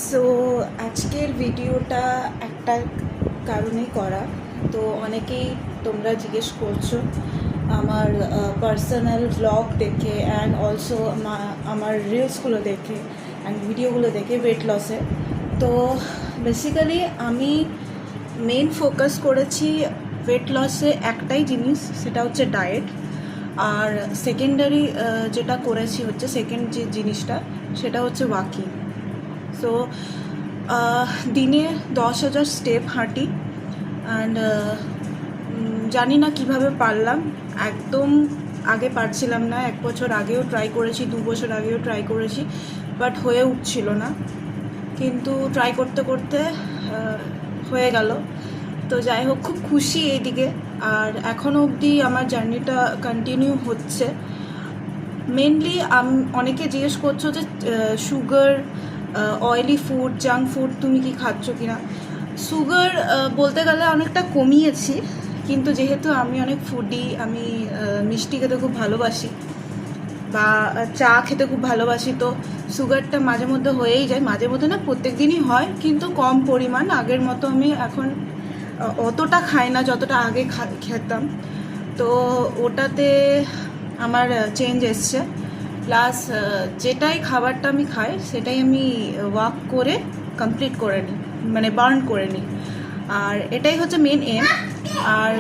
So আজকের ভিডিওটা একটা কারণেই করা। তো অনেকেই তোমরা জিজ্ঞেস করছো আমার পার্সোনাল ব্লগ দেখে অ্যান্ড অলসো আমার রিলসগুলো দেখে অ্যান্ড ভিডিওগুলো দেখে ওয়েট লসে। তো বেসিক্যালি আমি মেন ফোকাস করেছি ওয়েট লসে একটাই জিনিস, সেটা হচ্ছে ডায়েট। আর সেকেন্ডারি যেটা করেছি হচ্ছে সেকেন্ড যে জিনিসটা সেটা হচ্ছে ওয়াকিং। সো দিনে 10,000 স্টেপ হাঁটি অ্যান্ড জানি না কিভাবে পারলাম। একদম আগে পারছিলাম না, 1 বছর আগেও ট্রাই করেছি, 2 বছর আগেও ট্রাই করেছি, বাট হয়ে উঠছিল না। কিন্তু ট্রাই করতে করতে হয়ে গেল। তো যাই হোক, খুব খুশি এইদিকে। আর এখনও অবধি আমার জার্নিটা কন্টিনিউ হচ্ছে। মেনলি অনেকে জিজ্ঞেস করছো যে sugar, oily food, junk food তুমি কি খাচ্ছ কিনা। সুগার বলতে গেলে অনেকটা কমিয়েছি, কিন্তু যেহেতু আমি অনেক ফুডি, আমি মিষ্টি খেতে খুব ভালোবাসি বা চা খেতে খুব ভালোবাসি, তো সুগারটা মাঝে মধ্যে হয়েই যায়। মাঝে মধ্যে না, প্রত্যেক দিনই হয়, কিন্তু কম পরিমাণ। আগের মতো আমি এখন অতটা খাই না যতটা আগে খেতাম। তো ওটাতে আমার চেঞ্জ এসছে। প্লাস যেটাই খাবারটা আমি খাই সেটাই আমি ওয়াক করে কমপ্লিট করে নিই, মানে বার্ন করে নিই। আর এটাই হচ্ছে মেন এম। আর